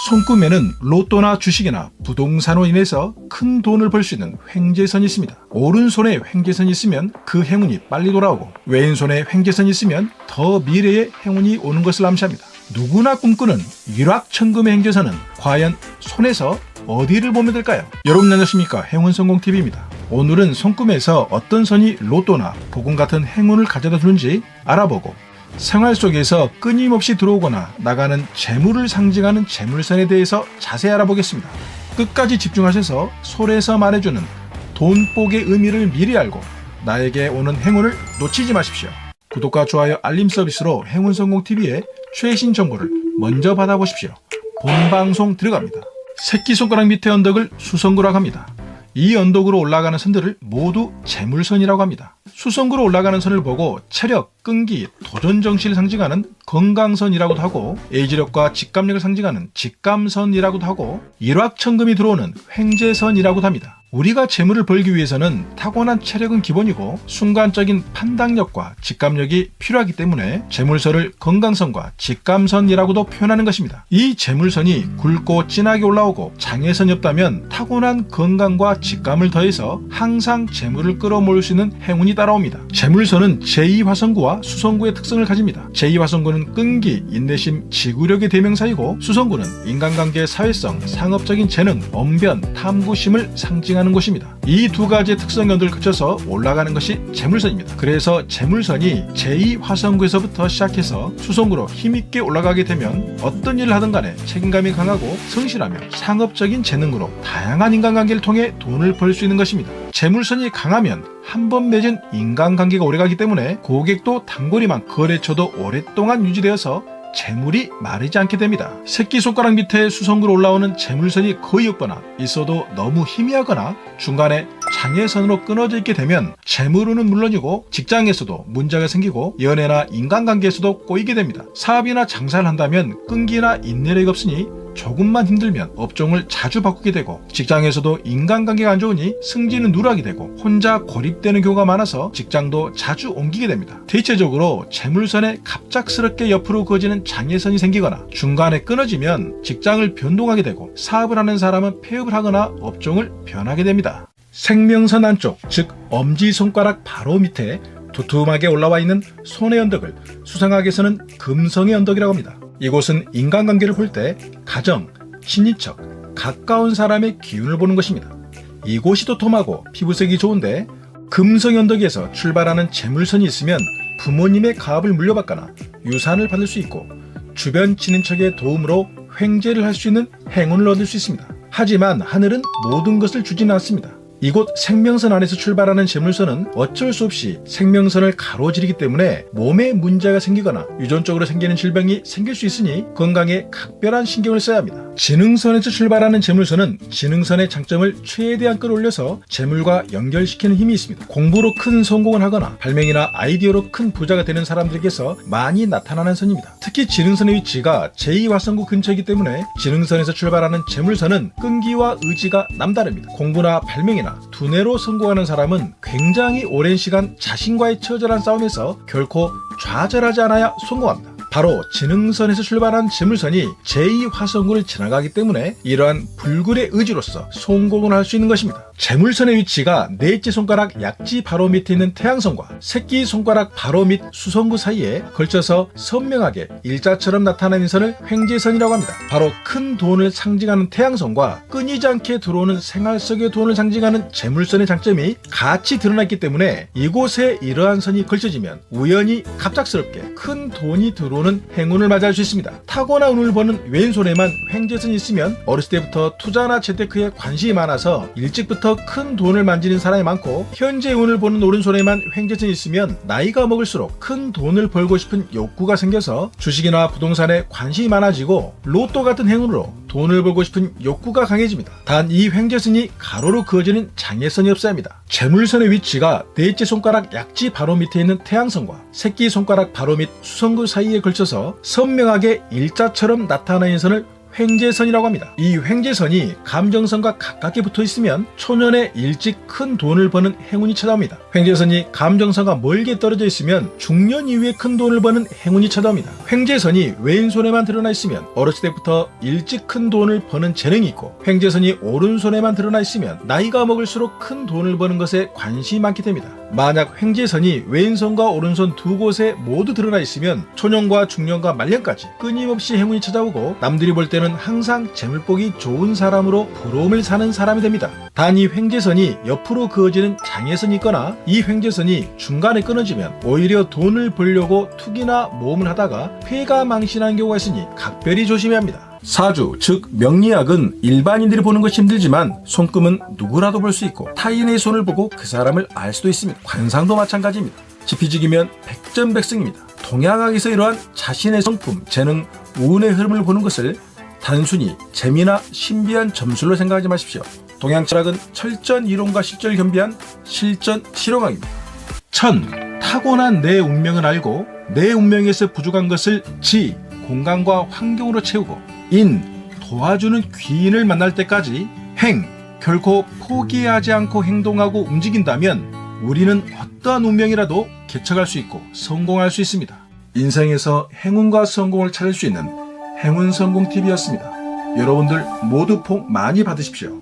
손금에는 로또나 주식이나 부동산으로 인해서 큰 돈을 벌 수 있는 횡재선이 있습니다. 오른손에 횡재선이 있으면 그 행운이 빨리 돌아오고 왼손에 횡재선이 있으면 더 미래의 행운이 오는 것을 암시합니다. 누구나 꿈꾸는 일확천금의 횡재선은 과연 손에서 어디를 보면 될까요? 여러분 안녕하십니까? 행운성공TV입니다. 오늘은 손금에서 어떤 선이 로또나 복권 같은 행운을 가져다 주는지 알아보고 생활 속에서 끊임없이 들어오거나 나가는 재물을 상징하는 재물선에 대해서 자세히 알아보겠습니다. 끝까지 집중하셔서 솔에서 말해주는 돈복의 의미를 미리 알고 나에게 오는 행운을 놓치지 마십시오. 구독과 좋아요, 알림 서비스로 행운성공TV의 최신 정보를 먼저 받아보십시오. 본방송 들어갑니다. 새끼손가락 밑에 언덕을 수성구라고 합니다. 이 언덕으로 올라가는 선들을 모두 재물선이라고 합니다. 수성구로 올라가는 선을 보고 체력, 끈기, 도전정신을 상징하는 건강선이라고도 하고 에이지력과 직감력을 상징하는 직감선이라고도 하고 일확천금이 들어오는 횡재선이라고도 합니다. 우리가 재물을 벌기 위해서는 타고난 체력은 기본이고 순간적인 판단력과 직감력이 필요하기 때문에 재물선을 건강선과 직감선이라고도 표현하는 것입니다. 이 재물선이 굵고 진하게 올라오고 장애선이 없다면 타고난 건강과 직감을 더해서 항상 재물을 끌어모을 수 있는 행운이 따라옵니다. 재물선은 제2화성구와 수성구의 특성을 가집니다. 제2화성구는 끈기, 인내심, 지구력의 대명사이고 수성구는 인간관계, 사회성, 상업적인 재능, 언변, 탐구심을 상징하는 곳입니다. 이 두 가지의 특성 연도를 거쳐서 올라가는 것이 재물선입니다. 그래서 재물선이 제2화성구에서부터 시작해서 수성구로 힘있게 올라가게 되면 어떤 일을 하든 간에 책임감이 강하고 성실하며 상업적인 재능으로 다양한 인간관계를 통해 돈을 벌 수 있는 것입니다. 재물선이 강하면 한 번 맺은 인간관계가 오래가기 때문에 고객도 단거리만 거래처도 오랫동안 유지되어서 재물이 마르지 않게 됩니다. 새끼손가락 밑에 수성구로 올라오는 재물선이 거의 없거나 있어도 너무 희미하거나 중간에 장애선으로 끊어져 있게 되면 재물운은 물론이고 직장에서도 문제가 생기고 연애나 인간관계에서도 꼬이게 됩니다. 사업이나 장사를 한다면 끈기나 인내력이 없으니 조금만 힘들면 업종을 자주 바꾸게 되고 직장에서도 인간관계가 안 좋으니 승진은 누락이 되고 혼자 고립되는 경우가 많아서 직장도 자주 옮기게 됩니다. 대체적으로 재물선에 갑작스럽게 옆으로 그어지는 장애선이 생기거나 중간에 끊어지면 직장을 변동하게 되고 사업을 하는 사람은 폐업을 하거나 업종을 변하게 됩니다. 생명선 안쪽, 즉 엄지손가락 바로 밑에 두툼하게 올라와 있는 손의 언덕을 수상학에서는 금성의 언덕이라고 합니다. 이곳은 인간관계를 볼 때 가정, 친인척, 가까운 사람의 기운을 보는 것입니다. 이곳이 도톰하고 피부색이 좋은데 금성의 언덕에서 출발하는 재물선이 있으면 부모님의 가업을 물려받거나 유산을 받을 수 있고 주변 친인척의 도움으로 횡재를 할 수 있는 행운을 얻을 수 있습니다. 하지만 하늘은 모든 것을 주지는 않습니다. 이곳 생명선 안에서 출발하는 재물선은 어쩔 수 없이 생명선을 가로지르기 때문에 몸에 문제가 생기거나 유전적으로 생기는 질병이 생길 수 있으니 건강에 각별한 신경을 써야 합니다. 지능선에서 출발하는 재물선은 지능선의 장점을 최대한 끌어올려서 재물과 연결시키는 힘이 있습니다. 공부로 큰 성공을 하거나 발명이나 아이디어로 큰 부자가 되는 사람들에게서 많이 나타나는 선입니다. 특히 지능선의 위치가 제2화성구 근처이기 때문에 지능선에서 출발하는 재물선은 끈기와 의지가 남다릅니다. 공부나 발명이나 두뇌로 성공하는 사람은 굉장히 오랜 시간 자신과의 처절한 싸움에서 결코 좌절하지 않아야 성공합니다. 바로 지능선에서 출발한 재물선이 제2화성구를 지나가기 때문에 이러한 불굴의 의지로서 성공을 할 수 있는 것입니다. 재물선의 위치가 넷째 손가락 약지 바로 밑에 있는 태양선과 새끼손가락 바로 밑 수성구 사이에 걸쳐서 선명하게 일자처럼 나타나는 선을 횡재선이라고 합니다. 바로 큰 돈을 상징하는 태양선과 끊이지 않게 들어오는 생활 속의 돈을 상징하는 재물선의 장점이 같이 드러났기 때문에 이곳에 이러한 선이 걸쳐지면 우연히 갑작스럽게 큰 돈이 들어오는 행운을 맞이할 수 있습니다. 타고난 운을 버는 왼손에만 횡재선이 있으면 어렸을 때부터 투자나 재테크에 관심이 많아서 일찍부터 큰 돈을 만지는 사람이 많고 현재 운을 보는 오른손에만 횡재선이 있으면 나이가 먹을수록 큰 돈을 벌고 싶은 욕구가 생겨서 주식이나 부동산에 관심이 많아지고 로또 같은 행운으로 돈을 벌고 싶은 욕구가 강해집니다. 단 이 횡재선이 가로로 그어지는 장애선이 없어야 합니다. 재물선의 위치가 넷째 손가락 약지 바로 밑에 있는 태양선과 새끼손가락 바로 밑 수성구 사이에 걸쳐서 선명하게 일자처럼 나타나는 선을 횡재선이라고 합니다. 이 횡재선이 감정선과 가깝게 붙어 있으면 초년에 일찍 큰 돈을 버는 행운이 찾아옵니다. 횡재선이 감정선과 멀게 떨어져 있으면 중년 이후에 큰 돈을 버는 행운이 찾아옵니다. 횡재선이 왼손에만 드러나 있으면 어렸을 때부터 일찍 큰 돈을 버는 재능이 있고, 횡재선이 오른손에만 드러나 있으면 나이가 먹을수록 큰 돈을 버는 것에 관심이 많게 됩니다. 만약 횡재선이 왼손과 오른손 두 곳에 모두 드러나 있으면 초년과 중년과 말년까지 끊임없이 행운이 찾아오고, 남들이 볼 때는 항상 재물복이 좋은 사람으로 부러움을 사는 사람이 됩니다. 단 이 횡재선이 옆으로 그어지는 장애선이 있거나 이 횡재선이 중간에 끊어지면 오히려 돈을 벌려고 투기나 모험을 하다가 폐가 망신하는 경우가 있으니 각별히 조심해야 합니다. 사주, 즉 명리학은 일반인들이 보는 것이 힘들지만 손금은 누구라도 볼 수 있고, 타인의 손을 보고 그 사람을 알 수도 있습니다. 관상도 마찬가지입니다. 지피지기면 백전백승입니다. 동양학에서 이러한 자신의 성품, 재능, 운의 흐름을 보는 것을 단순히 재미나 신비한 점술로 생각하지 마십시오. 동양철학은 철전 이론과 실전을 겸비한 실전 실용학입니다. 천, 타고난 내 운명을 알고 내 운명에서 부족한 것을 지, 공간과 환경으로 채우고, 인, 도와주는 귀인을 만날 때까지, 행, 결코 포기하지 않고 행동하고 움직인다면 우리는 어떠한 운명이라도 개척할 수 있고 성공할 수 있습니다. 인생에서 행운과 성공을 찾을 수 있는 행운성공TV였습니다. 여러분들 모두 복 많이 받으십시오.